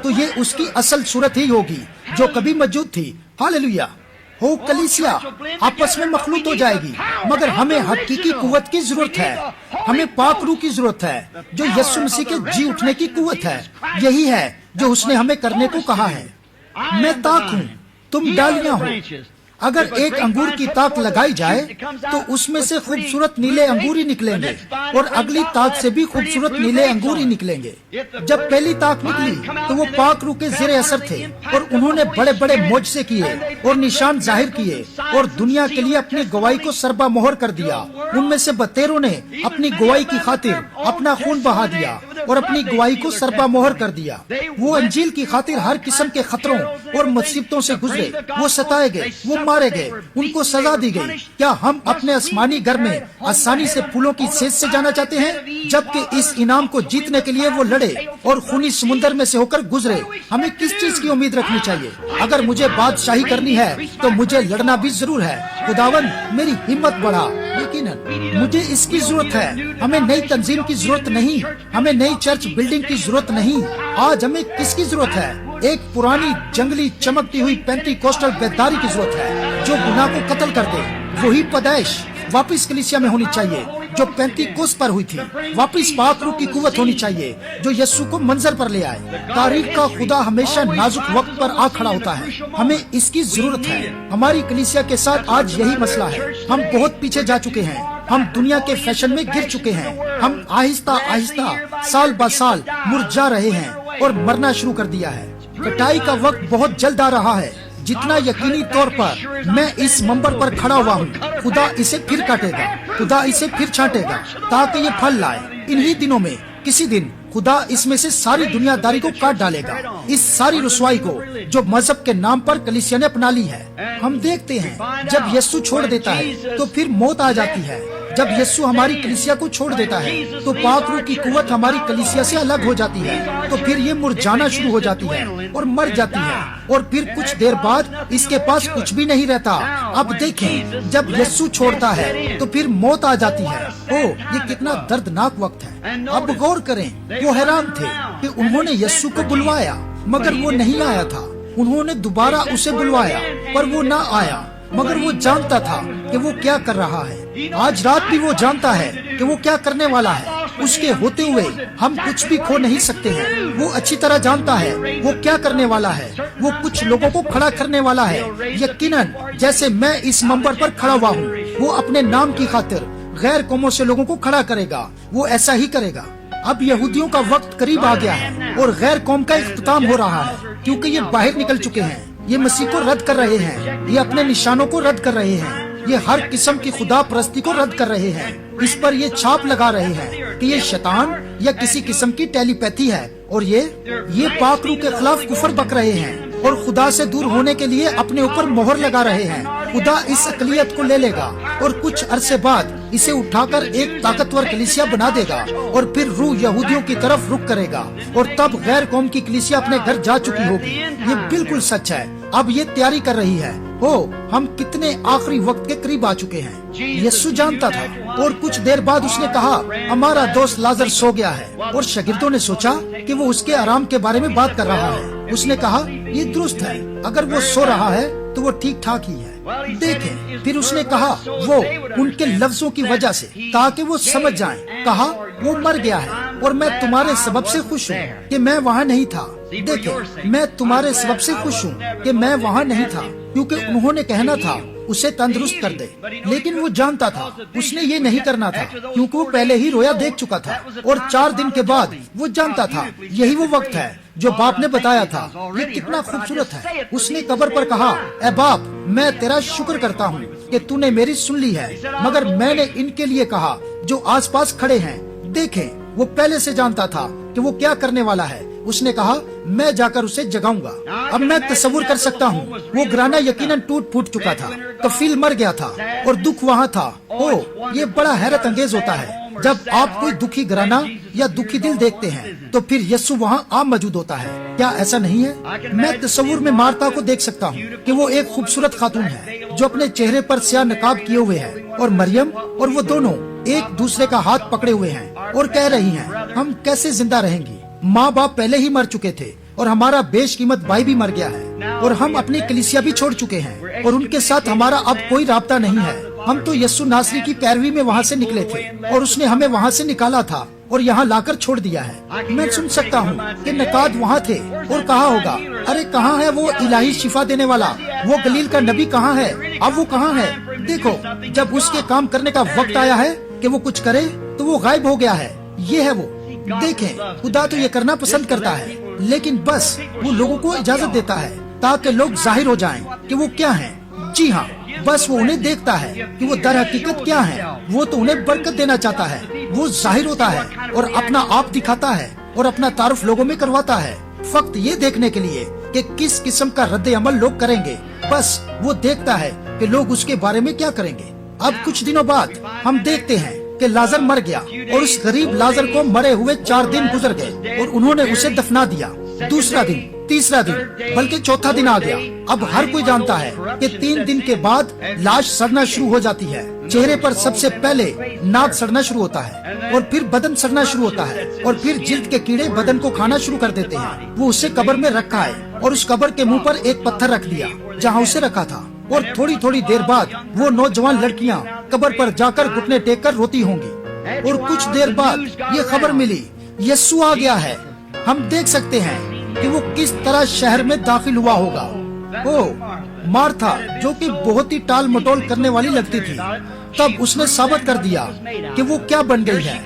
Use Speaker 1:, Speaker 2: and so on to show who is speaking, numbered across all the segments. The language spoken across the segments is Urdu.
Speaker 1: تو یہ اس کی اصل صورت ہی ہوگی جو کبھی موجود تھی۔ ہاللیلویہ۔ ہو کلیسیا آپس میں مخلوط ہو جائے گی، مگر ہمیں حقیقی قوت کی ضرورت ہے۔ ہمیں پاک روح کی ضرورت ہے جو یسوع مسیح کے جی اٹھنے کی قوت ہے۔ یہی ہے جو اس نے ہمیں کرنے کو کہا ہے۔ میں تاک ہوں، تم ڈالیاں ہو۔ اگر ایک انگور کی تاک لگائی جائے تو اس میں سے خوبصورت نیلے انگور ہی نکلیں گے، اور اگلی تاک سے بھی خوبصورت نیلے انگور ہی نکلیں گے۔ جب پہلی تاک نکلی تو وہ پاک روح کے زیر اثر تھے، اور انہوں نے بڑے بڑے معجزے کیے اور نشان ظاہر کیے، اور دنیا کے لیے اپنی گواہی کو سربا مہر کر دیا۔ ان میں سے 72 نے اپنی گواہی کی خاطر اپنا خون بہا دیا اور اپنی گواہی کو سربا مہر کر دیا۔ وہ انجیل کی خاطر ہر قسم کے خطروں اور مصیبتوں سے گزرے، وہ ستائے گئے، وہ مارے گئے، ان کو سزا دی گئی۔ کیا ہم اپنے آسمانی گھر میں آسانی سے پھولوں کی سیج سے جانا چاہتے ہیں؟ جبکہ اس انعام کو جیتنے کے لیے وہ لڑے اور خونی سمندر میں سے ہو کر گزرے۔ ہمیں کس چیز کی امید رکھنی چاہیے؟ اگر مجھے بادشاہی کرنی ہے تو مجھے لڑنا بھی ضرور ہے۔ خداوند میری ہمت بڑھا، یقیناً مجھے اس کی ضرورت ہے۔ ہمیں نئی تنظیم کی ضرورت نہیں، ہمیں نئی چرچ بلڈنگ کی ضرورت نہیں۔ آج ہمیں کس کی ضرورت ہے؟ ایک پرانی جنگلی چمکتی ہوئی پینتی کوسٹل بیداری کی ضرورت ہے جو گناہ کو قتل کر دے۔ وہی پیدائش واپس کلیسیا میں ہونی چاہیے جو 35 کوس پر ہوئی تھی۔ واپس پاک روح کی قوت ہونی چاہیے جو یسوع کو منظر پر لے آئے۔ تاریخ کا خدا ہمیشہ نازک وقت پر آ کھڑا ہوتا ہے، ہمیں اس کی ضرورت ہے۔ ہماری کلیسیا کے ساتھ آج یہی مسئلہ ہے، ہم بہت پیچھے جا چکے ہیں، ہم دنیا کے فیشن میں گر چکے ہیں، ہم آہستہ آہستہ سال با سال مرجھا رہے ہیں اور مرنا شروع کر دیا ہے۔ کٹائی کا وقت بہت جلد آ رہا ہے۔ جتنا یقینی طور پر میں اس منبر پر کھڑا ہوا ہوں، خدا اسے پھر کاٹے گا، خدا اسے پھر چھانٹے گا تاکہ یہ پھل لائے۔ انہی دنوں میں کسی دن خدا اس میں سے ساری دنیا داری کو کاٹ ڈالے گا، اس ساری رسوائی کو جو مذہب کے نام پر کلیسیا نے اپنا لی ہے۔ ہم دیکھتے ہیں جب یسوع چھوڑ دیتا ہے تو پھر موت آ جاتی ہے۔ جب یسوع ہماری کلیسیا کو چھوڑ دیتا ہے تو پاک روح کی قوت ہماری کلیسیا سے الگ ہو جاتی ہے، تو پھر یہ مرجھانا شروع ہو جاتی ہے اور مر جاتی ہے، اور پھر کچھ دیر بعد اس کے پاس کچھ بھی نہیں رہتا۔ اب دیکھیں جب یسوع چھوڑتا ہے تو پھر موت آ جاتی ہے۔ اوہ یہ کتنا دردناک وقت ہے۔ اب غور کریں، وہ حیران تھے کہ انہوں نے یسوع کو بلوایا مگر وہ نہیں آیا تھا۔ انہوں نے دوبارہ اسے بلوایا پر وہ نہ آیا، مگر وہ جانتا تھا کہ وہ کیا کر رہا ہے۔ آج رات بھی وہ جانتا ہے کہ وہ کیا کرنے والا ہے۔ اس کے ہوتے ہوئے ہم کچھ بھی کھو نہیں سکتے ہیں۔ وہ اچھی طرح جانتا ہے وہ کیا کرنے والا ہے۔ وہ کچھ لوگوں کو کھڑا کرنے والا ہے، یقیناً جیسے میں اس منبر پر کھڑا ہوا ہوں۔ وہ اپنے نام کی خاطر غیر قوموں سے لوگوں کو کھڑا کرے گا، وہ ایسا ہی کرے گا۔ اب یہودیوں کا وقت قریب آ گیا ہے اور غیر قوم کا اختتام ہو رہا ہے، کیونکہ یہ باہر نکل چکے ہیں۔ یہ مسیح کو رد کر رہے ہیں، یہ اپنے نشانوں کو رد کر رہے ہیں، یہ ہر قسم کی خدا پرستی کو رد کر رہے ہیں۔ اس پر یہ چھاپ لگا رہے ہیں کہ یہ شیطان یا کسی قسم کی ٹیلی پیتھی ہے، اور یہ پاک روح کے خلاف کفر بک رہے ہیں اور خدا سے دور ہونے کے لیے اپنے اوپر مہر لگا رہے ہیں۔ خدا اس اقلیت کو لے لے گا اور کچھ عرصے بعد اسے اٹھا کر ایک طاقتور کلیسیا بنا دے گا، اور پھر روح یہودیوں کی طرف رخ کرے گا، اور تب غیر قوم کی کلیسیا اپنے گھر جا چکی ہوگی۔ یہ بالکل سچ ہے۔ اب یہ تیاری کر رہی ہے۔ ہم کتنے آخری وقت کے قریب آ چکے ہیں۔ یسوع جانتا تھا، اور کچھ دیر بعد اس نے کہا ہمارا دوست لازر سو گیا ہے، اور شاگردوں نے سوچا کہ وہ اس کے آرام کے بارے میں بات کر رہا ہے۔ اس نے کہا یہ درست ہے، اگر وہ سو رہا ہے تو وہ ٹھیک ٹھاک ہی ہے۔ دیکھیں پھر اس نے کہا وہ ان کے لفظوں کی وجہ سے تاکہ وہ سمجھ جائیں، کہا وہ مر گیا ہے اور میں تمہارے سبب سے خوش ہوں کہ میں وہاں نہیں تھا۔ دیکھیں میں تمہارے سبب سے خوش ہوں کہ میں وہاں نہیں تھا، کیونکہ انہوں نے کہنا تھا اسے تندرست کر دے، لیکن وہ جانتا تھا اس نے یہ نہیں کرنا تھا، کیونکہ وہ پہلے ہی رویا دیکھ چکا تھا، اور 4 دن کے بعد وہ جانتا تھا یہی وہ وقت ہے جو باپ نے بتایا تھا۔ یہ کتنا خوبصورت ہے۔ اس نے قبر پر کہا اے باپ میں تیرا شکر کرتا ہوں کہ تو نے میری سن لی ہے، مگر میں نے ان کے لیے کہا جو آس پاس کھڑے ہیں۔ دیکھیں وہ پہلے سے جانتا تھا کہ وہ کیا کرنے والا ہے۔ اس نے کہا میں جا کر اسے جگاؤں گا۔ اب میں تصور کر سکتا ہوں وہ گرانا یقیناً ٹوٹ پھوٹ چکا تھا، کفیل مر گیا تھا اور دکھ وہاں تھا۔ یہ بڑا حیرت انگیز ہوتا ہے جب آپ کوئی دکھی گرانا یا دکھی دل دیکھتے ہیں تو پھر یسوع وہاں عام موجود ہوتا ہے۔ کیا ایسا نہیں ہے؟ میں تصور میں مارتا کو دیکھ سکتا ہوں کہ وہ ایک خوبصورت خاتون ہے جو اپنے چہرے پر سیاہ نقاب کیے ہوئے ہے، اور مریم اور وہ دونوں ایک دوسرے کا ہاتھ پکڑے ہوئے ہیں اور کہہ رہی ہیں ہم کیسے زندہ رہیں گی۔ ماں باپ پہلے ہی مر چکے تھے اور ہمارا بیش قیمت بھائی بھی مر گیا ہے اور ہم اپنی کلیسیا بھی چھوڑ چکے ہیں اور ان کے ساتھ ہمارا اب کوئی رابطہ نہیں ہے. ہم تو یسوع ناصری کی پیروی میں وہاں سے نکلے تھے اور اس نے ہمیں وہاں سے نکالا تھا اور یہاں لا کر چھوڑ دیا ہے. میں سن سکتا ہوں کہ نقاد وہاں تھے اور کہا ہوگا ارے کہاں ہے وہ الہی شفا دینے والا, وہ گلیل کا نبی کہاں ہے, اب وہ کہاں ہے؟ دیکھو جب اس کے کام کرنے کا وقت آیا ہے کہ وہ کچھ کرے تو وہ غائب ہو گیا ہے. یہ ہے وہ. دیکھیں خدا تو یہ کرنا پسند کرتا ہے لیکن بس وہ لوگوں کو اجازت دیتا ہے تاکہ لوگ ظاہر ہو جائیں کہ وہ کیا ہیں. جی ہاں, بس وہ انہیں دیکھتا ہے کہ وہ در حقیقت کیا ہے. وہ تو انہیں برکت دینا چاہتا ہے. وہ ظاہر ہوتا ہے اور اپنا آپ دکھاتا ہے اور اپنا تعارف لوگوں میں کرواتا ہے فقط یہ دیکھنے کے لیے کہ کس قسم کا رد عمل لوگ کریں گے. بس وہ دیکھتا ہے کہ لوگ اس کے بارے میں کیا کریں گے. اب کچھ دنوں بعد ہم دیکھتے ہیں کہ لازر مر گیا اور اس غریب لازر کو مرے ہوئے 4 دن گزر گئے اور انہوں نے اسے دفنا دیا. دوسرا دن, تیسرا دن, بلکہ چوتھا دن آ گیا. اب ہر کوئی جانتا ہے کہ 3 دن کے بعد لاش سڑنا شروع ہو جاتی ہے. چہرے پر سب سے پہلے ناک سڑنا شروع ہوتا ہے اور پھر بدن سڑنا شروع ہوتا ہے اور پھر جلد کے کیڑے بدن کو کھانا شروع کر دیتے ہیں. وہ اسے قبر میں رکھا ہے اور اس قبر کے منہ پر ایک پتھر رکھ دیا جہاں اسے رکھا تھا اور تھوڑی تھوڑی دیر بعد وہ نوجوان لڑکیاں قبر پر جا کر گھٹنے ٹیک کر روتی ہوں گی. اور کچھ دیر بعد یہ خبر ملی یسوع آ گیا ہے. ہم دیکھ سکتے ہیں کہ وہ کس طرح شہر میں داخل ہوا ہوگا. مارتھا جو کہ بہت ہی ٹال مٹول کرنے والی لگتی تھی, تب اس نے ثابت کر دیا کہ وہ کیا بن گئی ہے.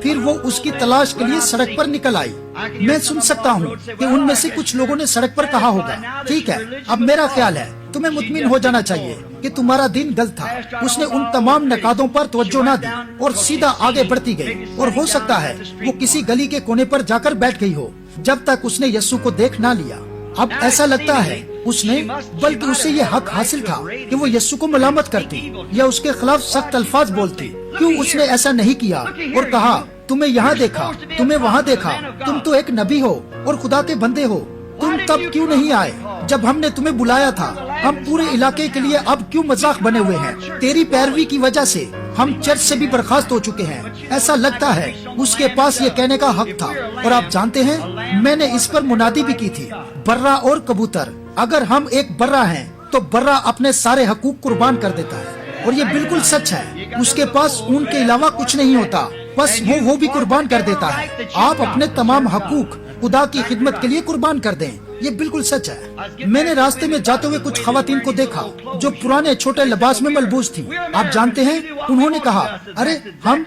Speaker 1: پھر وہ اس کی تلاش کے لیے سڑک پر نکل آئی. میں سن سکتا ہوں کہ ان میں سے کچھ لوگوں نے سڑک پر کہا ہوگا ٹھیک ہے, اب میرا خیال ہے تمہیں مطمئن ہو جانا چاہیے کہ تمہارا دن غلط تھا. اس نے ان تمام نقادوں پر توجہ نہ دی اور سیدھا آگے بڑھتی گئی اور ہو سکتا ہے وہ کسی گلی کے کونے پر جا کر بیٹھ گئی ہو جب تک اس نے یسوع کو دیکھ نہ لیا. اب ایسا لگتا ہے اس نے, بلکہ اسے یہ حق حاصل تھا کہ وہ یسوع کو ملامت کرتی یا اس کے خلاف سخت الفاظ بولتی. کیوں اس نے ایسا نہیں کیا اور کہا تمہیں یہاں دیکھا, تمہیں وہاں دیکھا, تم تو ایک نبی ہو اور خدا کے بندے ہو, تم تب کیوں نہیں آئے جب ہم نے تمہیں بلایا تھا؟ ہم پورے علاقے کے لیے اب کیوں مذاق بنے ہوئے ہیں؟ تیری پیروی کی وجہ سے ہم چرچ سے بھی برخاست ہو چکے ہیں. ایسا لگتا ہے اس کے پاس یہ کہنے کا حق تھا. اور آپ جانتے ہیں میں نے اس پر منادی بھی کی تھی, برا اور کبوتر. اگر ہم ایک برا ہیں تو برا اپنے سارے حقوق قربان کر دیتا ہے اور یہ بالکل سچ ہے. اس کے پاس اون کے علاوہ کچھ نہیں ہوتا, بس وہ بھی قربان کر دیتا ہے. آپ اپنے تمام حقوق خدا کی خدمت کے لیے قربان کر دیں. یہ بالکل سچ ہے. میں نے راستے میں جاتے ہوئے کچھ خواتین کو دیکھا جو پرانے چھوٹے لباس میں ملبوس تھی. آپ جانتے ہیں انہوں نے کہا ارے ہم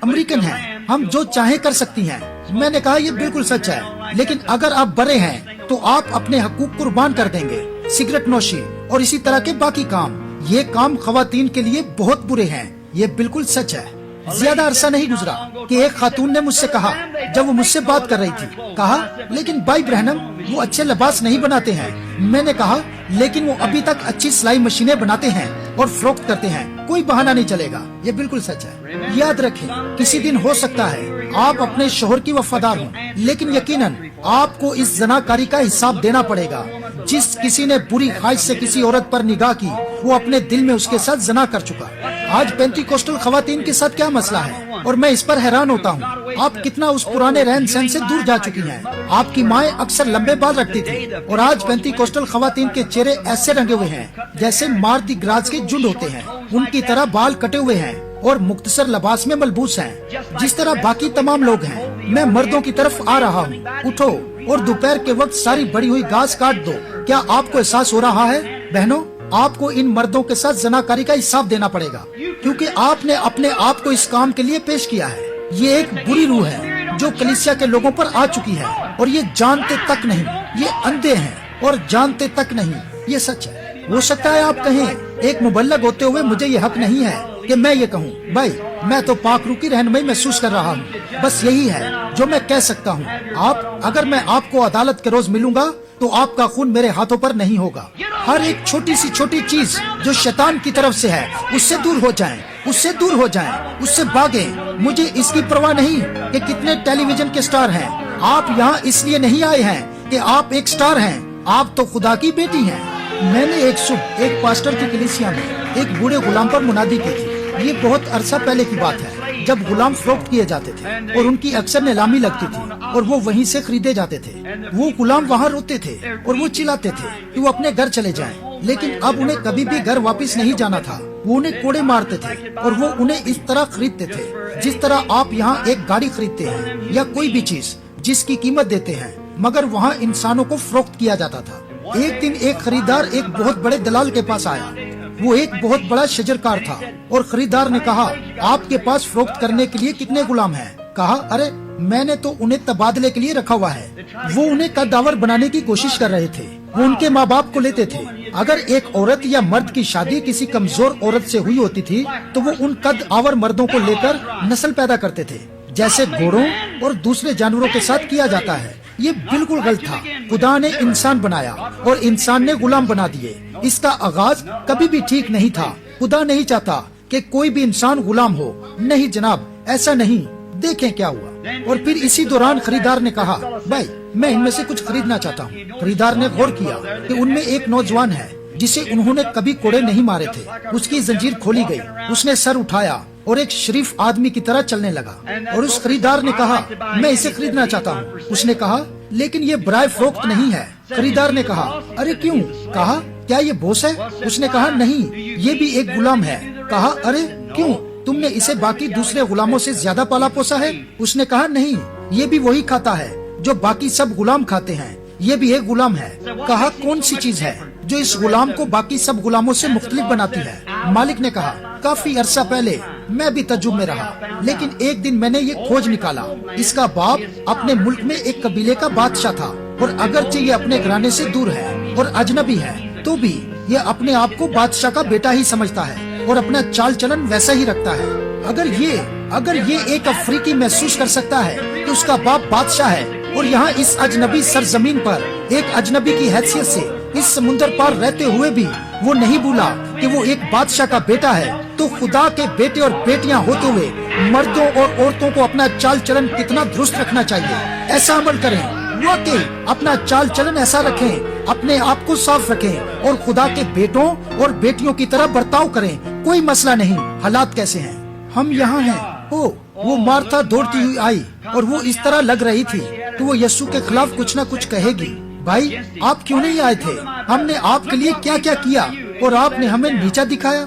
Speaker 1: امریکن ہیں, ہم جو چاہیں کر سکتی ہیں. میں نے کہا یہ بالکل سچ ہے, لیکن اگر آپ برے ہیں تو آپ اپنے حقوق قربان کر دیں گے. سگریٹ نوشی اور اسی طرح کے باقی کام, یہ کام خواتین کے لیے بہت برے ہیں. یہ بالکل سچ ہے. زیادہ عرصہ نہیں گزرا کہ ایک خاتون نے مجھ سے کہا جب وہ مجھ سے بات کر رہی تھی, کہا لیکن بھائی برہنم وہ اچھے لباس نہیں بناتے ہیں. میں نے کہا لیکن وہ ابھی تک اچھی سلائی مشینیں بناتے ہیں اور فروخت کرتے ہیں, کوئی بہانہ نہیں چلے گا. یہ بالکل سچ ہے. یاد رکھیں کسی دن ہو سکتا ہے آپ اپنے شوہر کی وفادار ہوں, لیکن یقیناً آپ کو اس زناکاری کا حساب دینا پڑے گا. جس کسی نے بری خواہش سے کسی عورت پر نگاہ کی وہ اپنے دل میں اس کے ساتھ زنا کر چکا. آج پینتی کوسٹل خواتین کے ساتھ کیا مسئلہ ہے اور میں اس پر حیران ہوتا ہوں. آپ کتنا اس پرانے رہن سہن سے دور جا چکی ہیں. آپ کی مائیں اکثر لمبے بال رکھتی تھی اور آج پینتی کوسٹل خواتین کے چہرے ایسے رنگے ہوئے ہیں جیسے مارتی گراز کے جھنڈ ہوتے ہیں. ان کی طرح بال کٹے ہوئے ہیں اور مختصر لباس میں ملبوس ہیں جس طرح باقی تمام لوگ ہیں. میں مردوں کی طرف آ رہا ہوں, اٹھو اور دوپہر کے وقت ساری بڑی ہوئی گھاس کاٹ دو. کیا آپ کو احساس ہو رہا ہے بہنوں؟ آپ کو ان مردوں کے ساتھ زناکاری کا حساب دینا پڑے گا کیونکہ آپ نے اپنے آپ کو اس کام کے لیے پیش کیا ہے. یہ ایک بری روح ہے جو کلیسیا کے لوگوں پر آ چکی ہے اور یہ جانتے تک نہیں. یہ اندھے ہیں اور جانتے تک نہیں. یہ سچ ہے. ہو سکتا ہے آپ کہیں ایک مبلغ ہوتے ہوئے مجھے یہ حق نہیں ہے کہ میں یہ کہوں. بھائی میں تو پاک روح کی رہنمائی محسوس کر رہا ہوں. بس یہی ہے جو میں کہہ سکتا ہوں. اگر میں آپ کو عدالت کے روز ملوں گا تو آپ کا خون میرے ہاتھوں پر نہیں ہوگا. ہر ایک چھوٹی سی چھوٹی چیز جو شیطان کی طرف سے ہے اس سے دور ہو جائیں, اس سے دور ہو جائیں, اس سے بھاگیں. مجھے اس کی پرواہ نہیں کہ کتنے ٹیلی ویژن کے سٹار ہیں. آپ یہاں اس لیے نہیں آئے ہیں کہ آپ ایک سٹار ہیں, آپ تو خدا کی بیٹی ہیں. میں نے ایک صبح ایک پاسٹر کی کلیسیا میں ایک بوڑھے غلام پر منادی کی تھی. یہ بہت عرصہ پہلے کی بات ہے. جب غلام فروخت کیے جاتے تھے اور ان کی اکثر نیلامی لگتی تھی اور وہ وہیں سے خریدے جاتے تھے، وہ غلام وہاں روتے تھے اور وہ چلاتے تھے کہ وہ اپنے گھر چلے جائیں، لیکن اب انہیں کبھی بھی گھر واپس نہیں جانا تھا۔ وہ انہیں کوڑے مارتے تھے اور وہ انہیں اس طرح خریدتے تھے جس طرح آپ یہاں ایک گاڑی خریدتے ہیں یا کوئی بھی چیز جس کی قیمت دیتے ہیں، مگر وہاں انسانوں کو فروخت کیا جاتا تھا۔ ایک دن ایک خریدار ایک بہت بڑے دلال کے پاس آیا، وہ ایک بہت بڑا شجرکار تھا، اور خریدار نے کہا، آپ کے پاس فروخت کرنے کے لیے کتنے غلام ہیں؟ کہا، ارے میں نے تو انہیں تبادلے کے لیے رکھا ہوا ہے۔ وہ انہیں قد آور بنانے کی کوشش کر رہے تھے، وہ ان کے ماں باپ کو لیتے تھے۔ اگر ایک عورت یا مرد کی شادی کسی کمزور عورت سے ہوئی ہوتی تھی تو وہ ان قد آور مردوں کو لے کر نسل پیدا کرتے تھے، جیسے گھوڑوں اور دوسرے جانوروں کے ساتھ کیا جاتا ہے۔ یہ بالکل غلط تھا۔ خدا نے انسان بنایا اور انسان نے غلام بنا دیے۔ اس کا آغاز کبھی بھی ٹھیک نہیں تھا۔ خدا نہیں چاہتا کہ کوئی بھی انسان غلام ہو، نہیں جناب، ایسا نہیں۔ دیکھیں کیا ہوا۔ اور پھر اسی دوران خریدار نے کہا، بھائی میں ان میں سے کچھ خریدنا چاہتا ہوں۔ خریدار نے غور کیا کہ ان میں ایک نوجوان ہے جسے انہوں نے کبھی کوڑے نہیں مارے تھے۔ اس کی زنجیر کھولی گئی، اس نے سر اٹھایا اور ایک شریف آدمی کی طرح چلنے لگا، اور اس خریدار نے کہا، میں اسے خریدنا چاہتا ہوں۔ اس نے کہا، لیکن یہ برائے فروخت نہیں ہے۔ خریدار نے کہا، ارے کیوں؟ کہا، کیا یہ بوس ہے؟ اس نے کہا، نہیں، یہ بھی ایک غلام ہے۔ کہا، ارے کیوں؟ تم نے اسے باقی دوسرے غلاموں سے زیادہ پالا پوسا ہے؟ اس نے کہا، نہیں، یہ بھی وہی کھاتا ہے جو باقی سب غلام کھاتے ہیں، یہ بھی ایک غلام ہے۔ کہا، کون سی چیز ہے جو اس غلام کو باقی سب غلاموں سے مختلف بناتی ہے؟ مالک نے کہا، کافی عرصہ پہلے میں بھی تعجب میں رہا، لیکن ایک دن میں نے یہ کھوج نکالا۔ اس کا باپ اپنے ملک میں ایک قبیلے کا بادشاہ تھا، اور اگرچہ یہ اپنے گھرانے سے دور ہے اور اجنبی ہے، تو بھی یہ اپنے آپ کو بادشاہ کا بیٹا ہی سمجھتا ہے اور اپنا چال چلن ویسا ہی رکھتا ہے۔ اگر یہ ایک افریقی محسوس کر سکتا ہے کہ اس کا باپ بادشاہ ہے، اور یہاں اس اجنبی سرزمین پر ایک اجنبی کی حیثیت سے اس سمندر پار رہتے ہوئے بھی وہ نہیں بھولا کہ وہ ایک بادشاہ کا بیٹا ہے، تو خدا کے بیٹے اور بیٹیاں ہوتے ہوئے مردوں اور عورتوں کو اپنا چال چلن کتنا درست رکھنا چاہیے۔ ایسا عمل کریں، واقعی اپنا چال چلن ایسا رکھیں، اپنے آپ کو صاف رکھیں اور خدا کے بیٹوں اور بیٹیوں کی طرح برتاؤ کریں۔ کوئی مسئلہ نہیں حالات کیسے ہیں، ہم یہاں ہیں۔ وہ مارتھا دوڑتی ہوئی آئی اور وہ اس طرح لگ رہی تھی کہ وہ یسوع کے خلاف کچھ نہ کچھ کہے گی۔ بھائی آپ کیوں نہیں آئے تھے؟ ہم نے آپ کے لیے کیا کیا کیا اور آپ نے ہمیں نیچا دکھایا۔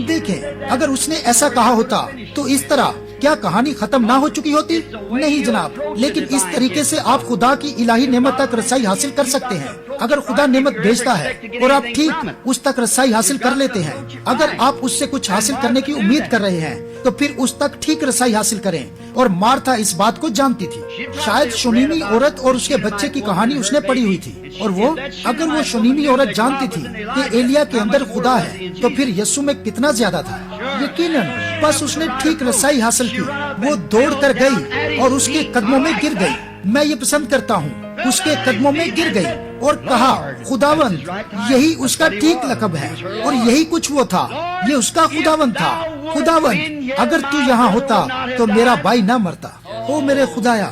Speaker 1: دیکھیں، اگر اس نے ایسا کہا ہوتا تو اس طرح کیا کہانی ختم نہ ہو چکی ہوتی؟ نہیں جناب، لیکن اس طریقے سے آپ خدا کی الہی نعمت تک رسائی حاصل کر سکتے ہیں۔ اگر خدا نعمت بھیجتا ہے اور آپ ٹھیک اس تک رسائی حاصل کر لیتے ہیں، اگر آپ اس سے کچھ حاصل کرنے کی امید کر رہے ہیں تو پھر اس تک ٹھیک رسائی حاصل کریں۔ اور مارتھا اس بات کو جانتی تھی۔ شاید شونیمی عورت اور اس کے بچے کی کہانی اس نے پڑھی ہوئی تھی، اور اگر وہ شونیمی عورت جانتی تھی کہ ایلیا کے اندر خدا ہے تو پھر یسوع میں کتنا زیادہ تھا۔ یقیناً بس اس نے ٹھیک رسائی حاصل کی، وہ دوڑ کر گئی اور اس کے قدموں میں گر گئی۔ میں یہ پسند کرتا ہوں، اس کے قدموں میں گر گئی اور کہا، خداوند، یہی اس کا ٹھیک لقب ہے اور یہی کچھ وہ تھا، یہ اس کا خداوند تھا۔ خداوند، اگر تو یہاں ہوتا تو میرا بھائی نہ مرتا۔ او میرے خدایا،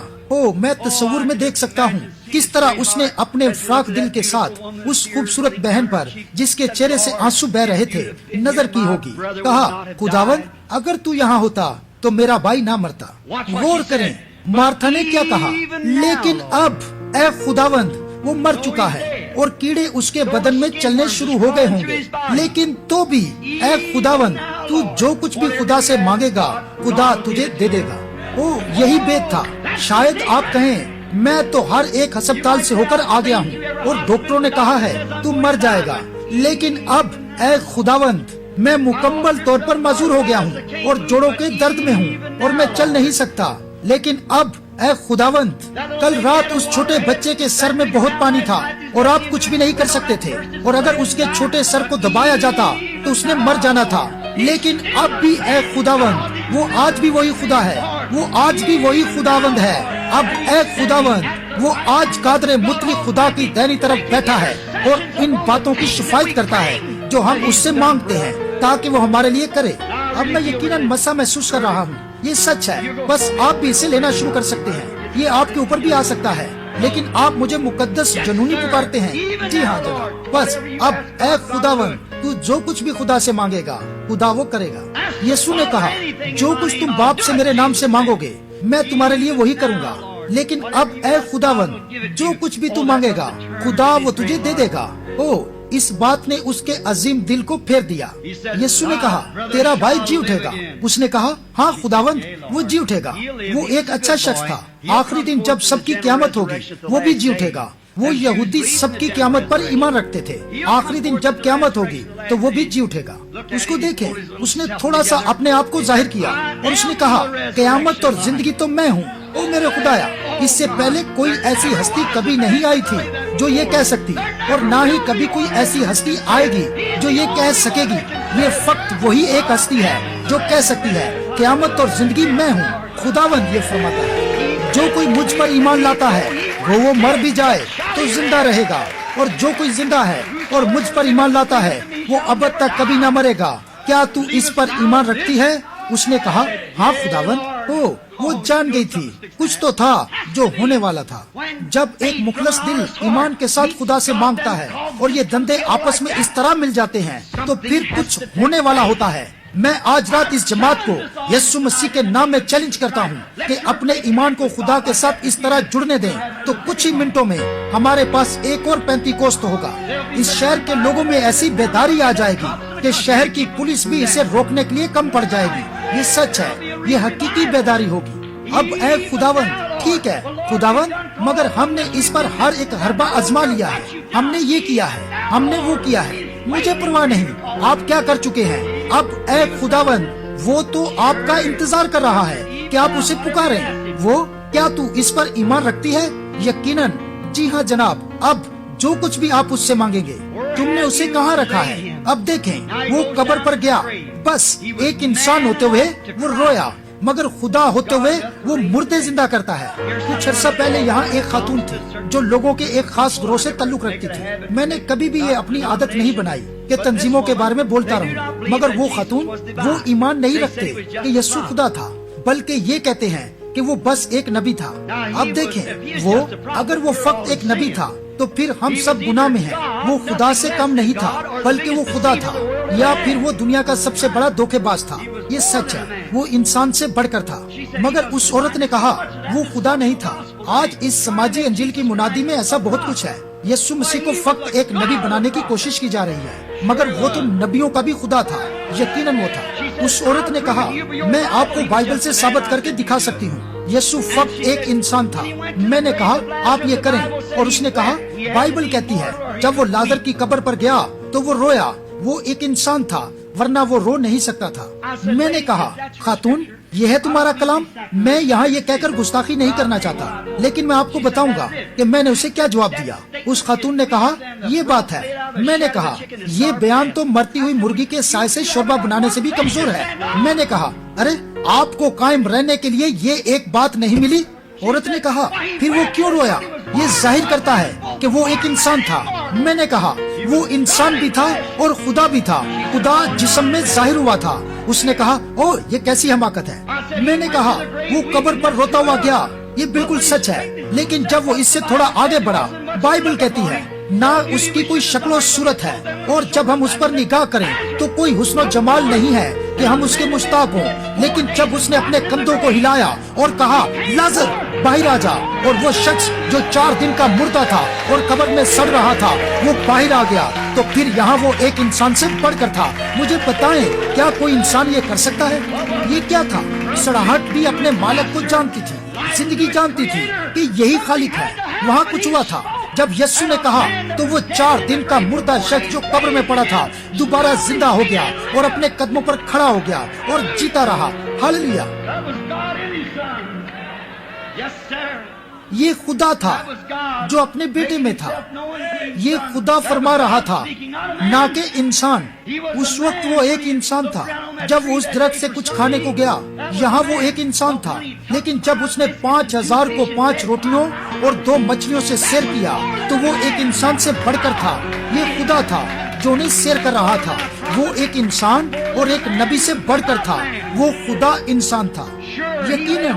Speaker 1: میں تصور میں دیکھ سکتا ہوں کس طرح اس نے اپنے فراق دل کے ساتھ اس خوبصورت بہن پر جس کے چہرے سے آنسو بہ رہے تھے نظر کی ہوگی۔ کہا، خداوند، اگر تو یہاں ہوتا تو میرا بھائی نہ مرتا۔ غور کریں مارتھا نے کیا کہا، لیکن اب اے خداوند، وہ مر چکا ہے اور کیڑے اس کے بدن میں چلنے شروع ہو گئے ہوں گے، لیکن تو بھی اے خداوند، تو جو کچھ بھی خدا سے مانگے گا خدا تجھے دے دے گا۔ یہی بیت تھا۔ شاید آپ کہیں، میں تو ہر ایک ہسپتال سے ہو کر آ گیا ہوں اور ڈاکٹروں نے کہا ہے تو مر جائے گا، لیکن اب اے خداوند، میں مکمل طور پر معذور ہو گیا ہوں اور جوڑوں کے درد میں ہوں اور میں چل نہیں سکتا، لیکن اب اے خداوند، کل رات اس چھوٹے بچے کے سر میں بہت پانی تھا اور آپ کچھ بھی نہیں کر سکتے تھے، اور اگر اس کے چھوٹے سر کو دبایا جاتا تو اس نے مر جانا تھا، لیکن اب بھی اے خداوند، وہ آج بھی وہی خدا ہے، وہ آج بھی وہی خداوند ہے۔ اب اے خداوند، وہ آج قادر مطلق خدا کی دائنی طرف بیٹھا ہے اور ان باتوں کی شفاعت کرتا ہے جو ہم اس سے مانگتے ہیں تاکہ وہ ہمارے لیے کرے۔ اب میں یقیناً مسا محسوس کر رہا ہوں، یہ سچ ہے، بس آپ بھی اسے لینا شروع کر سکتے ہیں، یہ آپ کے اوپر بھی آ سکتا ہے۔ لیکن آپ مجھے مقدس جنونی پکارتے ہیں۔ جی ہاں جناب، بس اب اے خداوند، تو جو کچھ بھی خدا سے مانگے گا خدا وہ کرے گا۔ یسوع نے کہا، جو کچھ تم باپ سے میرے نام سے مانگو گے میں تمہارے لیے وہی کروں گا۔ لیکن اب اے خداوند، جو کچھ بھی تو مانگے گا خدا وہ تجھے دے دے گا۔ او اس بات نے اس کے عظیم دل کو پھیر دیا۔ یسوع نے کہا، تیرا بھائی جی اٹھے گا۔ اس نے کہا، ہاں خداوند، وہ جی اٹھے گا۔ وہ ایک اچھا شخص تھا۔ آخری دن جب سب کی قیامت ہوگی وہ بھی جی اٹھے گا۔ وہ یہودی سب کی قیامت پر ایمان رکھتے تھے۔ آخری دن جب قیامت ہوگی تو وہ بھی جی اٹھے گا۔ اس کو دیکھیں، اس نے تھوڑا سا اپنے آپ کو ظاہر کیا اور اس نے کہا، قیامت اور زندگی تو میں ہوں۔ او میرے خدایا، اس سے پہلے کوئی ایسی ہستی کبھی نہیں آئی تھی جو یہ کہہ سکتی، اور نہ ہی کبھی کوئی ایسی ہستی آئے گی جو یہ کہہ سکے گی۔ یہ فقط وہی ایک ہستی ہے جو کہہ سکتی ہے، قیامت اور زندگی میں ہوں۔ خداوند یہ فرماتا ہے، جو کوئی مجھ پر ایمان لاتا ہے وہ مر بھی جائے تو زندہ رہے گا، اور جو کوئی زندہ ہے اور مجھ پر ایمان لاتا ہے وہ ابد تک کبھی نہ مرے گا۔ کیا تو اس پر ایمان رکھتی ہے؟ اس نے کہا، ہاں خداوند۔ او وہ جان گئی تھی کچھ تو تھا جو ہونے والا تھا۔ جب ایک مخلص دل ایمان کے ساتھ خدا سے مانگتا ہے اور یہ دندے آپس میں اس طرح مل جاتے ہیں تو پھر کچھ ہونے والا ہوتا ہے۔ میں آج رات اس جماعت کو یسوع مسیح کے نام میں چیلنج کرتا ہوں کہ اپنے ایمان کو خدا کے ساتھ اس طرح جڑنے دیں تو کچھ ہی منٹوں میں ہمارے پاس ایک اور پینتیکوست ہوگا۔ اس شہر کے لوگوں میں ایسی بیداری آ جائے گی کہ شہر کی پولیس بھی اسے روکنے کے لیے کم پڑ جائے گی۔ یہ سچ ہے، یہ حقیقی بیداری ہوگی۔ اب اے خداوند، ٹھیک ہے خداوند، مگر ہم نے اس پر ہر ایک حربہ آزما لیا ہے۔ ہم نے یہ کیا ہے، ہم نے وہ کیا ہے، مجھے پرواہ نہیں، آپ کیا کر چکے ہیں۔ اب اے خداوند، وہ تو آپ کا انتظار کر رہا ہے کہ آپ اسے پکاریں۔ وہ کیا تو اس پر ایمان رکھتی ہے؟ یقیناً، جی ہاں جناب۔ اب جو کچھ بھی آپ اس سے مانگیں گے، تم نے اسے کہاں رکھا ہے؟ اب دیکھیں، وہ قبر پر گیا، بس ایک انسان ہوتے ہوئے وہ رویا، مگر خدا ہوتے ہوئے وہ مردے زندہ کرتا ہے۔ کچھ عرصہ پہلے یہاں ایک خاتون تھی جو لوگوں کے ایک خاص گروہ سے تعلق رکھتی تھی۔ میں نے کبھی بھی یہ اپنی عادت نہیں بنائی کہ تنظیموں کے بارے میں بولتا رہوں، مگر وہ خاتون، وہ ایمان نہیں رکھتے کہ یسوع خدا تھا، بلکہ یہ کہتے ہیں کہ وہ بس ایک نبی تھا۔ اب دیکھیں، وہ اگر وہ فقط ایک نبی تھا تو پھر ہم سب گناہ میں ہیں۔ وہ خدا سے کم نہیں تھا بلکہ وہ خدا تھا، یا پھر وہ دنیا کا سب سے بڑا دھوکے باز تھا۔ یہ سچ ہے، وہ انسان سے بڑھ کر تھا۔ مگر اس عورت نے کہا وہ خدا نہیں تھا۔ آج اس سماجی انجیل کی منادی میں ایسا بہت کچھ ہے۔ یسوع مسیح کو فقط ایک نبی بنانے کی کوشش کی جا رہی ہے، مگر وہ تو نبیوں کا بھی خدا تھا، یقیناً وہ تھا۔ اس عورت نے کہا، میں آپ کو بائبل سے ثابت کر کے دکھا سکتی ہوں، یسوع فقط ایک انسان تھا۔ میں نے کہا، آپ یہ کریں، اور اس نے کہا، بائبل کہتی ہے جب وہ لازر کی قبر پر گیا تو وہ رویا۔ وہ ایک انسان تھا، ورنہ وہ رو نہیں سکتا تھا۔ میں نے کہا، خاتون، یہ ہے تمہارا کلام؟ میں یہاں یہ کہہ کر گستاخی نہیں کرنا چاہتا، لیکن میں آپ کو بتاؤں گا کہ میں نے اسے کیا جواب دیا۔ اس خاتون نے کہا، یہ بات ہے۔ میں نے کہا، یہ بیان تو مرتی ہوئی مرغی کے سائے سے شوربہ بنانے سے بھی کمزور ہے۔ میں نے کہا، ارے آپ کو قائم رہنے کے لیے یہ ایک بات نہیں ملی؟ عورت نے کہا، پھر وہ کیوں رویا؟ یہ ظاہر کرتا ہے کہ وہ ایک انسان تھا۔ میں نے کہا، وہ انسان بھی تھا اور خدا بھی تھا، خدا جسم میں ظاہر ہوا تھا۔ اس نے کہا، او یہ کیسی حماقت ہے۔ میں نے کہا، وہ قبر پر روتا ہوا گیا، یہ بالکل سچ ہے، لیکن جب وہ اس سے تھوڑا آگے بڑھا، بائبل کہتی ہے نہ اس کی کوئی شکل و صورت ہے، اور جب ہم اس پر نگاہ کریں تو کوئی حسن و جمال نہیں ہے کہ ہم اس کے مشتاق ہوں۔ لیکن جب اس نے اپنے کندھوں کو ہلایا اور کہا، لازر باہر آ جا، اور وہ شخص جو 4 دن کا مردہ تھا اور قبر میں سڑ رہا تھا وہ باہر آ گیا، تو پھر یہاں وہ ایک انسان سے بڑھ کر تھا۔ مجھے بتائیں، کیا کوئی انسان یہ کر سکتا ہے؟ یہ کیا تھا؟ سڑاہٹ بھی اپنے مالک کو جانتی تھی، زندگی جانتی تھی کہ یہی خالق ہے۔ وہاں کچھ ہوا تھا، جب یسوع نے کہا تو وہ 4 دن کا مردہ شخص جو قبر میں پڑا تھا دوبارہ زندہ ہو گیا اور اپنے قدموں پر کھڑا ہو گیا اور جیتا رہا۔ ہاللویا! یہ خدا تھا جو اپنے بیٹے میں تھا۔ یہ خدا فرما رہا تھا، نہ کہ انسان۔ اس وقت وہ ایک انسان تھا جب وہ اس درخت سے کچھ کھانے کو گیا، یہاں وہ ایک انسان تھا۔ لیکن جب اس نے 5000 کو 5 روٹیوں اور 2 مچھلیوں سے سیر کیا تو وہ ایک انسان سے بڑھ کر تھا۔ یہ خدا تھا جو انہیں سیر کر رہا تھا۔ وہ ایک انسان اور ایک نبی سے بڑھ کر تھا۔ وہ خدا انسان تھا۔ یقیناً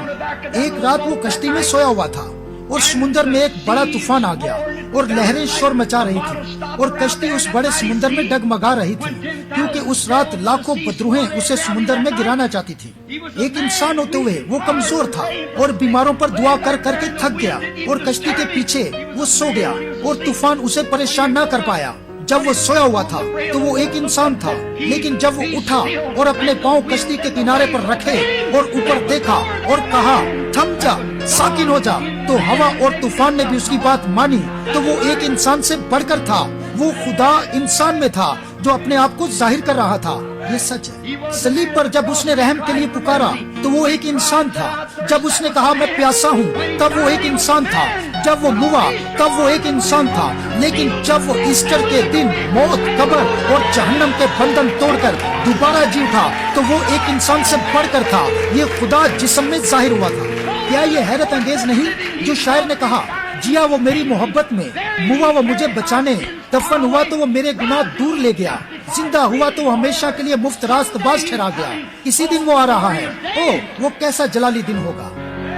Speaker 1: ایک رات وہ کشتی میں سویا ہوا تھا۔ اور سمندر میں ایک بڑا طوفان آ گیا اور لہریں شور مچا رہی تھی اور کشتی اس بڑے سمندر میں ڈگمگا رہی تھی کیونکہ اس رات لاکھوں بدروہیں اسے سمندر میں گرانا چاہتی تھی۔ ایک انسان ہوتے ہوئے وہ کمزور تھا اور بیماروں پر دعا کر کر کے تھک گیا اور کشتی کے پیچھے وہ سو گیا اور طوفان اسے پریشان نہ کر پایا۔ جب وہ سویا ہوا تھا تو وہ ایک انسان تھا، لیکن جب وہ اٹھا اور اپنے پاؤں کشتی کے کنارے پر رکھے اور اوپر دیکھا اور کہا تھم جا، ساکن ہو جا، تو ہوا اور طوفان نے بھی اس کی بات مانی۔ تو وہ ایک انسان سے بڑھ کر تھا، وہ خدا انسان میں تھا جو اپنے آپ کو ظاہر کر رہا تھا۔ یہ سچ ہے۔ صلیب پر جب اس نے رحم کے لیے پکارا تو وہ ایک انسان تھا۔ جب اس نے کہا میں پیاسا ہوں تب وہ ایک انسان تھا۔ جب وہ موا تب وہ ایک انسان تھا، لیکن جب وہ ایسٹر کے دن موت، قبر اور جہنم کے بندھن توڑ کر دوبارہ جی اٹھا تو وہ ایک انسان سے بڑھ کر تھا۔ یہ خدا جسم میں ظاہر ہوا تھا۔ کیا یہ حیرت انگیز نہیں جو شاعر نے کہا جیا وہ میری محبت میں، موا وہ مجھے بچانے، دفن ہوا تو وہ میرے گناہ دور لے گیا، زندہ ہوا تو وہ ہمیشہ کے لیے مفت راست باز ٹھہرا گیا، اسی دن وہ آ رہا ہے، او وہ کیسا جلالی دن ہوگا۔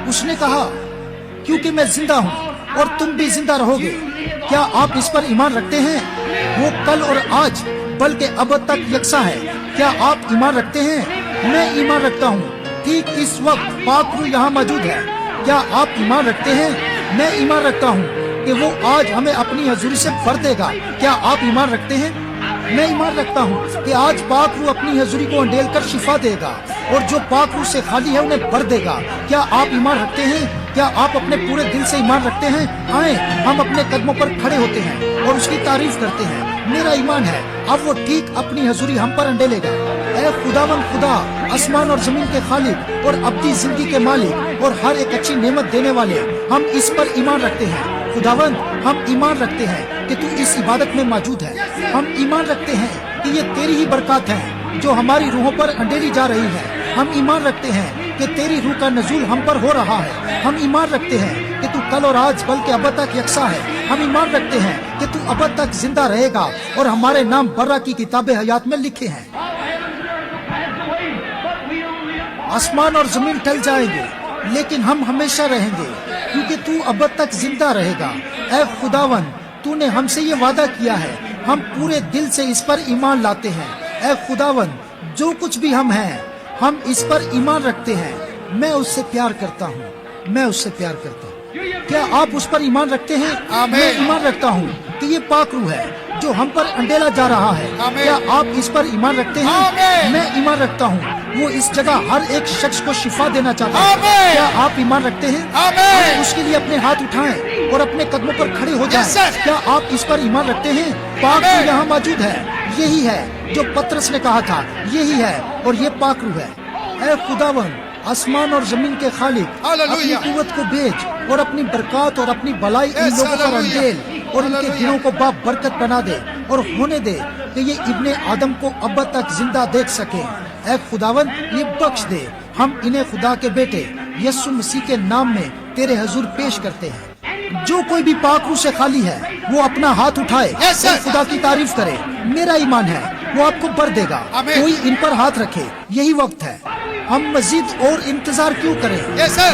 Speaker 1: اس نے کہا کیونکہ میں زندہ ہوں اور تم بھی زندہ رہو گے۔ کیا آپ اس پر ایمان رکھتے ہیں؟ وہ کل اور آج بلکہ اب تک یکساں ہے۔ کیا آپ ایمان رکھتے ہیں؟ میں ایمان رکھتا ہوں۔ ٹھیک اس وقت پاک روح یہاں موجود ہے۔ کیا آپ ایمان رکھتے ہیں؟ میں ایمان رکھتا ہوں کہ وہ آج ہمیں اپنی حضوری سے بھر دے گا۔ کیا آپ ایمان رکھتے ہیں؟ میں ایمان رکھتا ہوں کہ آج پاک روح اپنی حضوری کو انڈیل کر شفا دے گا اور جو پاک روح سے خالی ہے انہیں بھر دے گا۔ کیا آپ ایمان رکھتے ہیں؟ کیا آپ اپنے پورے دل سے ایمان رکھتے ہیں؟ آئیں ہم اپنے قدموں پر کھڑے ہوتے ہیں اور اس کی تعریف کرتے ہیں۔ میرا ایمان ہے اب وہ ٹھیک اپنی حضوری ہم پر انڈیلے گا۔ اے خداوند خدا، آسمان اور زمین کے خالق اور ابدی زندگی کے مالک اور ہر ایک اچھی نعمت دینے والے، ہم اس پر ایمان رکھتے ہیں۔ خداوند ہم ایمان رکھتے ہیں کہ تو اس عبادت میں موجود ہے۔ ہم ایمان رکھتے ہیں کہ یہ تیری ہی برکات ہیں جو ہماری روحوں پر انڈیلی جا رہی ہے۔ ہم ایمان رکھتے ہیں کہ تیری روح کا نزول ہم پر ہو رہا ہے۔ ہم ایمان رکھتے ہیں کہ تو کل اور آج بلکہ اب تک یکساں ہے۔ ہم ایمان رکھتے ہیں کہ تو اب تک زندہ رہے گا اور ہمارے نام برہ کی کتاب حیات میں لکھے ہیں۔ آسمان اور زمین ٹل جائیں گے لیکن ہم ہمیشہ رہیں گے کیونکہ تو اب تک زندہ رہے گا۔ اے خداوند تو نے ہم سے یہ وعدہ کیا ہے، ہم پورے دل سے اس پر ایمان لاتے ہیں۔ اے خداوند جو کچھ بھی ہم ہیں ہم اس پر ایمان رکھتے ہیں۔ میں اس سے پیار کرتا ہوں، میں اس سے پیار کرتا ہوں۔ کیا آپ اس پر ایمان رکھتے ہیں؟ میں ایمان رکھتا ہوں کہ یہ پاک روح ہے جو ہم پر انڈیلا جا رہا ہے۔ کیا آپ اس پر ایمان رکھتے ہیں؟ میں ایمان رکھتا ہوں وہ اس جگہ ہر ایک شخص کو شفا دینا چاہتا ہے۔ کیا آپ ایمان رکھتے ہیں؟ اس کے لیے اپنے ہاتھ اٹھائیں اور اپنے قدموں پر کھڑے ہو جائیں۔ کیا آپ اس پر ایمان رکھتے ہیں؟ پاک روح یہاں موجود ہے، یہی ہے جو پترس نے کہا تھا، یہی ہے اور یہ پاک روح ہے۔ اے خداوند آسمان اور زمین کے خالق، اپنی قوت کو بھیج اور اپنی برکات اور اپنی بلائی ان لوگوں پر انڈیل اور ان کے دلوں کو با برکت بنا دے اور ہونے دے کہ یہ ابن آدم کو اب تک زندہ دیکھ سکیں۔ اے خداوند یہ بخش دے، ہم انہیں خدا کے بیٹے یسوع مسیح کے نام میں تیرے حضور پیش کرتے ہیں۔ جو کوئی بھی پاک روح سے خالی ہے وہ اپنا ہاتھ اٹھائے اور خدا کی تعریف کرے۔ میرا ایمان ہے وہ آپ کو بھر دے گا۔ کوئی ان پر ہاتھ رکھے، یہی وقت ہے۔ ہم مزید اور انتظار کیوں کریں؟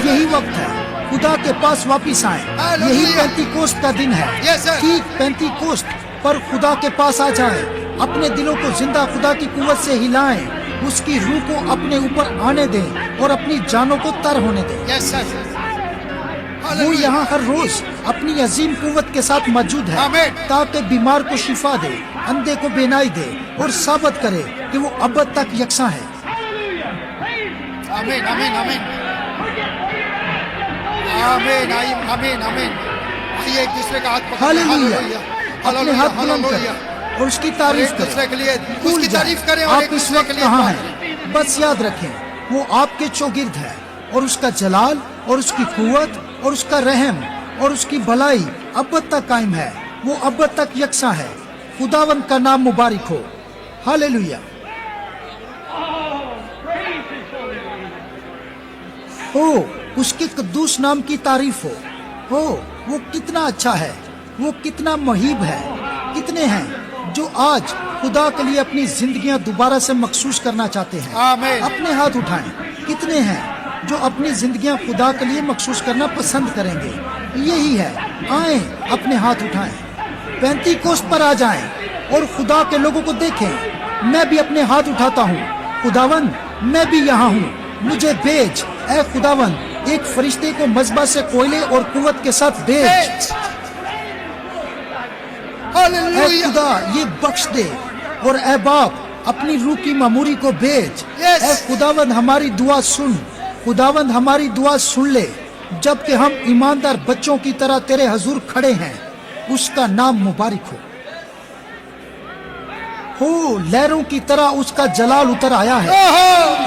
Speaker 1: یہی وقت ہے خدا کے پاس واپس آئیں۔ یہی پینتی کوست کا دن ہے۔ ٹھیک پینتی کوست پر خدا کے پاس آ جائیں، اپنے دلوں کو زندہ خدا کی قوت سے ہلائیں، اس کی روح کو اپنے اوپر آنے دیں اور اپنی جانوں کو تر ہونے دیں۔ وہ یہاں ہر روز اپنی عظیم قوت کے ساتھ موجود ہے تاکہ بیمار کو شفا دے، اندھے کو بینائی دے اور ثابت کرے کہ وہ اب تک یکساں ہے۔
Speaker 2: آمین آمین آمین آمین آمین آمین۔ آئیے ایک دوسرے کا ہاتھ پکڑیں،
Speaker 1: ہاللویا، اپنے ہاتھ بلند کریں اور اس کی تعریف کریں۔
Speaker 2: دوسرے کے لیے اس
Speaker 1: بھول
Speaker 2: کی
Speaker 1: جائیں
Speaker 2: تعریف کریں اور
Speaker 1: آپ
Speaker 2: ایک
Speaker 1: اس
Speaker 2: دوسرے
Speaker 1: وقت
Speaker 2: کے لیے
Speaker 1: کہاں
Speaker 2: دعا
Speaker 1: ہیں۔ بس یاد رکھیں وہ آپ کے چوگرد ہے اور اس کا جلال اور اس کی قوت اور اس کا رحم اور اس کی بھلائی اب تک قائم ہے، وہ اب تک یکساں ہے۔ خداوند کا نام مبارک ہو۔ ہاللویا۔ ہو اس کے قدوس نام کی تعریف ہو وہ کتنا اچھا ہے، وہ کتنا مہیب ہے۔ کتنے ہیں جو آج خدا کے لیے اپنی زندگیاں دوبارہ سے مخصوص کرنا چاہتے ہیں؟
Speaker 2: آمین۔
Speaker 1: اپنے ہاتھ اٹھائیں۔ کتنے ہیں جو اپنی زندگیاں خدا کے لیے مخصوص کرنا پسند کریں گے؟ یہی ہے. آئیں اپنے ہاتھ اٹھائیں, پینتی کوسٹ پر آ جائیں اور خدا کے لوگوں کو دیکھیں. میں بھی اپنے ہاتھ اٹھاتا ہوں. خداوند میں بھی یہاں ہوں, مجھے بھیج. اے خداوند ایک فرشتے کو مذبح سے کوئلے اور قوت کے ساتھ بھیج. اے
Speaker 2: Hallelujah.
Speaker 1: خدا یہ بخش دے. اور اے باپ اپنی روح کی معموری کو بھیج.
Speaker 2: Yes.
Speaker 1: اے خداوند ہماری دعا سن. خداوند ہماری دعا سن لے. جب کہ ہم ایماندار بچوں کی طرح تیرے حضور کھڑے ہیں, اس کا نام مبارک ہو. لہروں کی طرح اس کا جلال اتر آیا ہے.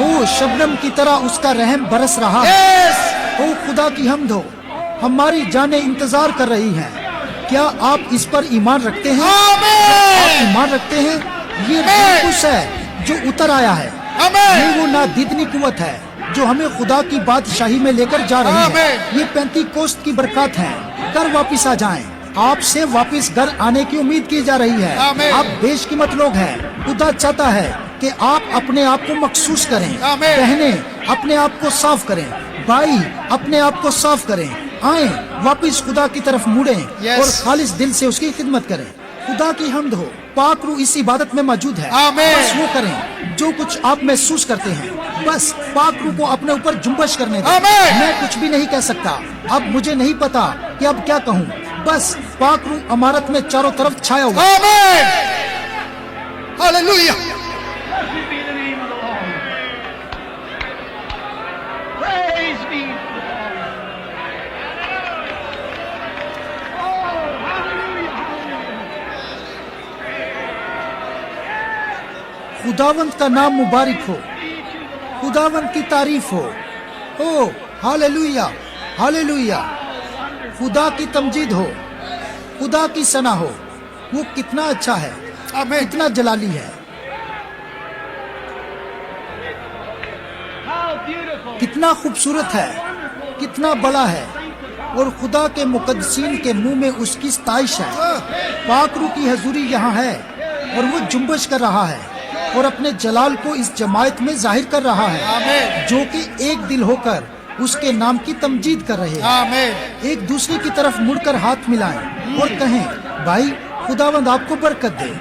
Speaker 2: Oh,
Speaker 1: شبنم کی طرح اس کا رحم برس رہا ہے.
Speaker 2: yes.
Speaker 1: خدا کی حمد ہو. ہماری جانیں انتظار کر رہی ہیں. کیا آپ اس پر ایمان رکھتے ہیں؟ آپ
Speaker 2: Amen.
Speaker 1: ایمان رکھتے ہیں؟ یہ روح ہے جو اتر آیا ہے.
Speaker 2: Amen.
Speaker 1: یہ وہ نادیدنی قوت ہے جو ہمیں خدا کی بادشاہی میں لے کر جا رہی ہے.
Speaker 2: Amen.
Speaker 1: یہ پینتی کوسٹ کی برکات ہیں. گھر واپس آ جائیں. آپ سے واپس گھر آنے کی امید کی جا رہی ہے.
Speaker 2: Amen.
Speaker 1: آپ بیش قیمت لوگ ہیں. خدا چاہتا ہے کہ آپ اپنے آپ کو مخصوص کریں.
Speaker 2: Amen.
Speaker 1: بہنیں اپنے آپ کو صاف کریں. بھائی اپنے آپ کو صاف کریں. آئیں واپس خدا کی طرف مڑیں
Speaker 2: Yes.
Speaker 1: اور خالص دل سے اس کی خدمت کریں. خدا کی حمد ہو. پاک روح اس عبادت میں موجود ہے.
Speaker 2: Amen.
Speaker 1: بس وہ کریں جو کچھ آپ محسوس کرتے ہیں. بس پاک روح کو اپنے اوپر جنبش کرنے دیں.
Speaker 2: Amen.
Speaker 1: میں کچھ بھی نہیں کہہ سکتا. اب مجھے نہیں پتا کہ اب کیا کہوں. بس پاک روح عمارت میں چاروں طرف چھایا ہوا.
Speaker 2: Amen. Hallelujah.
Speaker 3: Blessed be the name of the Lord. Praise be to the Lord. Oh, hallelujah, hallelujah.
Speaker 1: خداوند کا نام مبارک ہو. خداوند کی تعریف ہو. او ہاللویا ہاللویا. خدا کی تمجید ہو. خدا کی ثنا ہو. وہ کتنا اچھا ہے,
Speaker 2: Amen.
Speaker 1: کتنا جلالی ہے,
Speaker 3: How beautiful.
Speaker 1: کتنا خوبصورت ہے, کتنا بڑا ہے. اور خدا کے مقدسین کے منہ میں اس کی ستائش ہے. پاک روح کی حضوری یہاں ہے اور وہ جنبش کر رہا ہے اور اپنے جلال کو اس جماعت میں ظاہر کر رہا ہے,
Speaker 2: Amen.
Speaker 1: جو کہ ایک دل ہو کر اس کے نام کی تمجید کر رہے ہیں.
Speaker 2: Amen.
Speaker 1: ایک دوسرے کی طرف مڑ کر ہاتھ ملائیں اور کہیں, بھائی خداوند آپ کو برکت دے.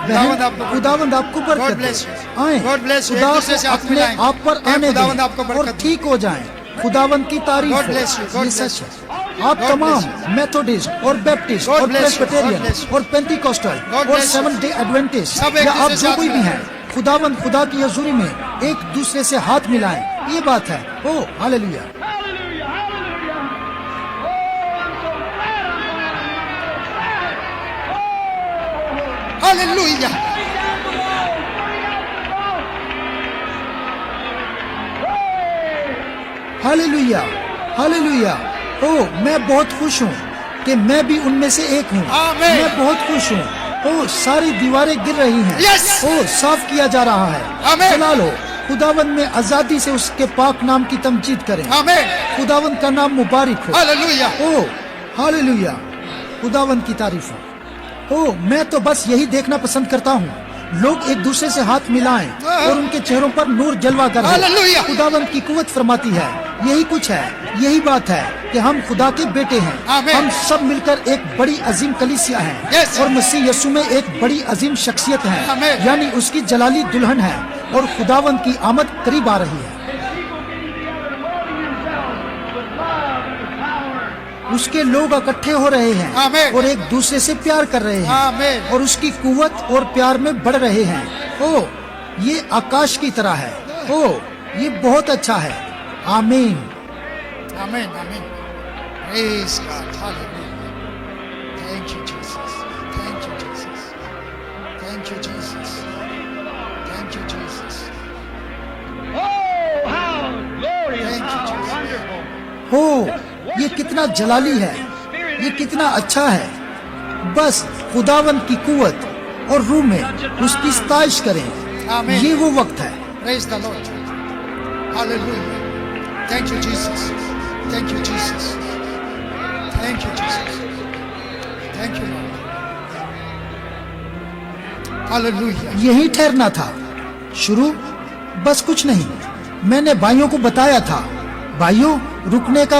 Speaker 2: خداوند آپ کو برکت دے.
Speaker 1: خداوند آپ کو برکت
Speaker 2: God
Speaker 1: دے.
Speaker 2: bless you.
Speaker 1: آئیں
Speaker 2: God bless you.
Speaker 1: خدا
Speaker 2: ایک دوسرے سے
Speaker 1: کو
Speaker 2: ہاتھ
Speaker 1: اپنے
Speaker 2: ملائیں.
Speaker 1: آپ پر
Speaker 2: کہ
Speaker 1: آنے
Speaker 2: خداوند آپ کو
Speaker 1: دیں
Speaker 2: برکت
Speaker 1: اور
Speaker 2: دے.
Speaker 1: ٹھیک ہو جائیں. خداوند کی تعریف
Speaker 2: God
Speaker 1: who.
Speaker 2: bless you. God
Speaker 1: یہ
Speaker 2: bless
Speaker 1: سچ ہے.
Speaker 2: you.
Speaker 1: آپ
Speaker 2: God
Speaker 1: تمام
Speaker 2: bless you.
Speaker 1: میتھوڈسٹ اور بیپٹسٹ
Speaker 2: God
Speaker 1: اور
Speaker 2: bless you. God
Speaker 1: Presbyterian
Speaker 2: bless you.
Speaker 1: اور پینٹیکوسٹل
Speaker 2: God
Speaker 1: اور
Speaker 2: bless you.
Speaker 1: Seven day Adventist
Speaker 2: سب ایک
Speaker 1: یا آپ
Speaker 2: دوسرے سے
Speaker 1: جو
Speaker 2: ہاتھ
Speaker 1: کوئی بھی
Speaker 2: ملائیں.
Speaker 1: ہیں, خداوند خدا کی حضوری میں ایک دوسرے سے ہاتھ ملائیں. یہ بات ہے. Oh hallelujah.
Speaker 3: Hallelujah, hallelujah. Oh, I'm so glad I'm glad.
Speaker 2: Hallelujah.
Speaker 1: Hallelujah hallelujah. Oh میں بہت خوش ہوں کہ میں بھی ان میں سے ایک ہوں.
Speaker 2: آمین.
Speaker 1: میں بہت خوش ہوں. او ساری دیواریں گر رہی ہیں.
Speaker 2: Yes.
Speaker 1: او صاف کیا جا رہا ہے.
Speaker 2: آمین.
Speaker 1: جلالو خداوند میں آزادی سے اس کے پاک نام کی تمجید کریں.
Speaker 2: Amen.
Speaker 1: خداوند کا نام مبارک ہو.
Speaker 2: Hallelujah.
Speaker 1: او ہاللویا. خداوند کی تعریف ہو. او میں تو بس یہی دیکھنا پسند کرتا ہوں, لوگ ایک دوسرے سے ہاتھ ملائیں اور ان کے چہروں پر نور جلوہ کر.
Speaker 2: Hallelujah.
Speaker 1: خداوند کی قوت فرماتی ہے, یہی کچھ ہے, یہی بات ہے کہ ہم خدا کے بیٹے ہیں.
Speaker 2: Amen.
Speaker 1: ہم سب مل کر ایک بڑی عظیم کلیسیا ہیں
Speaker 2: Yes.
Speaker 1: اور مسیح یسوع میں ایک بڑی عظیم شخصیت ہیں.
Speaker 2: Amen.
Speaker 1: یعنی اس کی جلالی دلہن ہے اور خداوند کی آمد قریب آ رہی ہے. اس کے لوگ اکٹھے ہو رہے ہیں
Speaker 2: Amen.
Speaker 1: اور ایک دوسرے سے پیار کر رہے ہیں
Speaker 2: Amen.
Speaker 1: اور اس کی قوت اور پیار میں بڑھ رہے ہیں. او یہ آکاش کی طرح ہے. او یہ بہت اچھا ہے. آمین.
Speaker 2: Amen. Amen. Praise God. Hallelujah. Thank you, Jesus. Thank you, Jesus. Thank you, Jesus. Thank you, Jesus.
Speaker 3: Oh, how glorious,
Speaker 2: Thank you,
Speaker 3: how
Speaker 2: Jesus.
Speaker 3: wonderful.
Speaker 1: ہو یہ کتنا جلالی ہے, یہ کتنا اچھا ہے. بس خداوند کی قوت اور روح میں اس کی ستائش کریں.
Speaker 2: Amen.
Speaker 1: یہ وہ وقت ہے.
Speaker 2: Praise the Lord. Hallelujah. Thank you, Jesus. Thank you, Jesus. Thank you, Jesus. Thank you, Lord. Hallelujah.
Speaker 1: یہی ٹھہرنا تھا. شروع بس کچھ نہیں. میں نے بھائیوں کو بتایا تھا, بھائیوں رکنے کا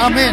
Speaker 2: Amen.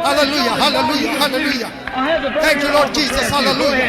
Speaker 2: Hallelujah, hallelujah, hallelujah. Thank you, Lord Jesus. Hallelujah.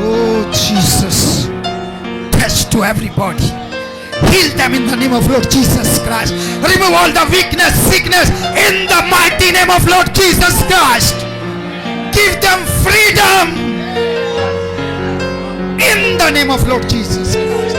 Speaker 2: Oh Jesus, touch to everybody, heal them in the name of Lord Jesus Christ. Remove all the weakness, sickness in the mighty name of Lord Jesus Christ. Give them freedom in the name of Lord Jesus Christ.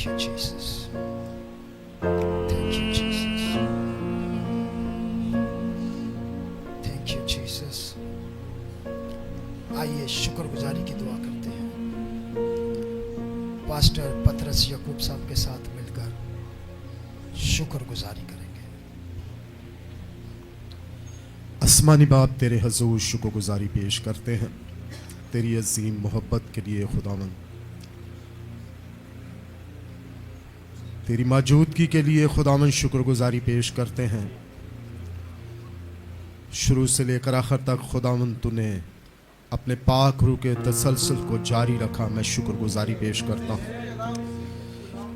Speaker 2: Thank you, Jesus. Thank you, Jesus. Thank you, Jesus. آئیے شکر گزاری کی دعا کرتے ہیں. پاسٹر پطرس یعقوب صاحب کے ساتھ مل کر شکر گزاری کریں گے.
Speaker 4: آسمانی باپ تیرے حضور شکر گزاری پیش کرتے ہیں تیری عظیم محبت کے لیے خداوند، تیری موجودگی کے لیے خداوند شکر گزاری پیش کرتے ہیں. شروع سے لے کر آخر تک خداوند تو نے اپنے پاک روح کے تسلسل کو جاری رکھا. میں شکر گزاری پیش کرتا ہوں.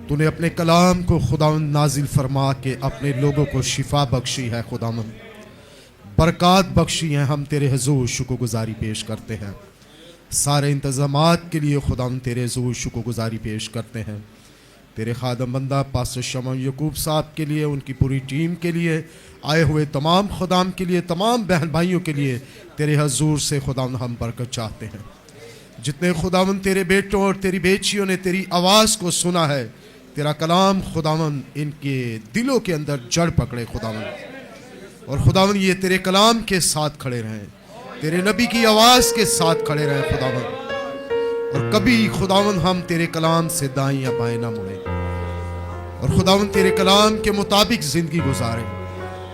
Speaker 4: تو نے اپنے کلام کو خداوند نازل فرما کے اپنے لوگوں کو شفا بخشی ہے، خداوند برکات بخشی ہیں. ہم تیرے حضور شکر گزاری پیش کرتے ہیں. سارے انتظامات کے لیے خداوند تیرے حضور شکر گزاری پیش کرتے ہیں. تیرے خادم بندہ پاسٹر شمع یعقوب صاحب کے لیے، ان کی پوری ٹیم کے لیے، آئے ہوئے تمام خدام کے لیے، تمام بہن بھائیوں کے لیے تیرے حضور سے خداوند ہم برکت چاہتے ہیں. جتنے خداوند تیرے بیٹوں اور تیری بیٹیوں نے تیری آواز کو سنا ہے، تیرا کلام خداوند ان کے دلوں کے اندر جڑ پکڑے خداوند، اور خداوند یہ تیرے کلام کے ساتھ کھڑے رہیں، تیرے نبی کی آواز کے ساتھ کھڑے رہیں خداوند، اور کبھی خداوند ہم تیرے کلام سے دائیں یا بائیں نہ مڑیں، اور خداوند تیرے کلام کے مطابق زندگی گزاریں،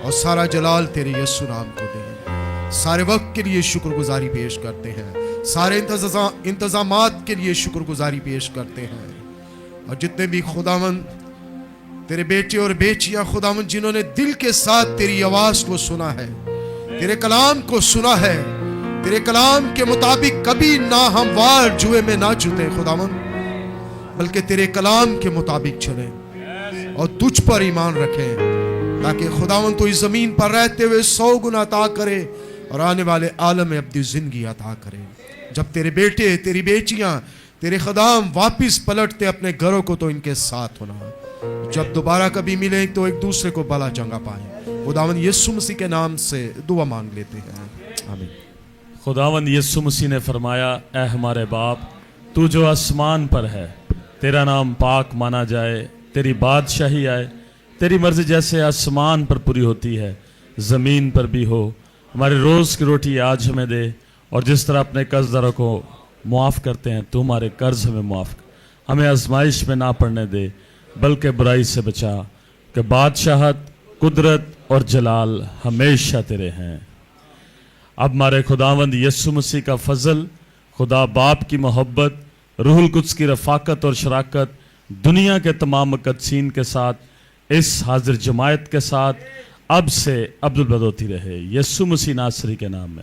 Speaker 4: اور سارا جلال تیرے یسوع نام کو دیں. سارے وقت کے لیے شکر گزاری پیش کرتے ہیں، سارے انتظامات کے لیے شکر گزاری پیش کرتے ہیں. اور جتنے بھی خداوند تیرے بیٹے اور بیٹیاں خداوند جنہوں نے دل کے ساتھ تیری آواز کو سنا ہے، تیرے کلام کو سنا ہے، تیرے کلام کے مطابق کبھی نہ ہموار جوئے میں نہ جوتے خداوند، بلکہ تیرے کلام کے مطابق چلیں اور تجھ پر ایمان رکھیں، تاکہ خداوند تو اس زمین پر رہتے ہوئے 100 گنا عطا کرے اور آنے والے عالم میں اپنی زندگی عطا کرے. جب تیرے بیٹے تیری بیٹیاں تیرے خدام واپس پلٹتے اپنے گھروں کو تو ان کے ساتھ ہونا، جب دوبارہ کبھی ملیں تو ایک دوسرے کو بلا چنگا پائیں. خداوند یسوع مسیح کے نام سے دعا مانگ لیتے ہیں، آمین.
Speaker 5: خداوند یسوع مسیح نے فرمایا، اے ہمارے باپ تو جو آسمان پر ہے، تیرا نام پاک مانا جائے، تیری بادشاہی آئے، تیری مرضی جیسے آسمان پر پوری ہوتی ہے زمین پر بھی ہو. ہمارے روز کی روٹی آج ہمیں دے، اور جس طرح اپنے قرض داروں کو معاف کرتے ہیں تو ہمارے قرض ہمیں معاف کر. ہمیں آزمائش میں نہ پڑنے دے بلکہ برائی سے بچا، کہ بادشاہت، قدرت اور جلال ہمیشہ تیرے ہیں. اب ہمارے خداوند یسوع مسیح کا فضل، خدا باپ کی محبت، روح القدس کی رفاقت اور شراکت دنیا کے تمام مقدسین کے ساتھ، اس حاضر جماعت کے ساتھ اب سے ابد الابد ہوتی رہے. یسوع مسیح ناصری کے نام میں.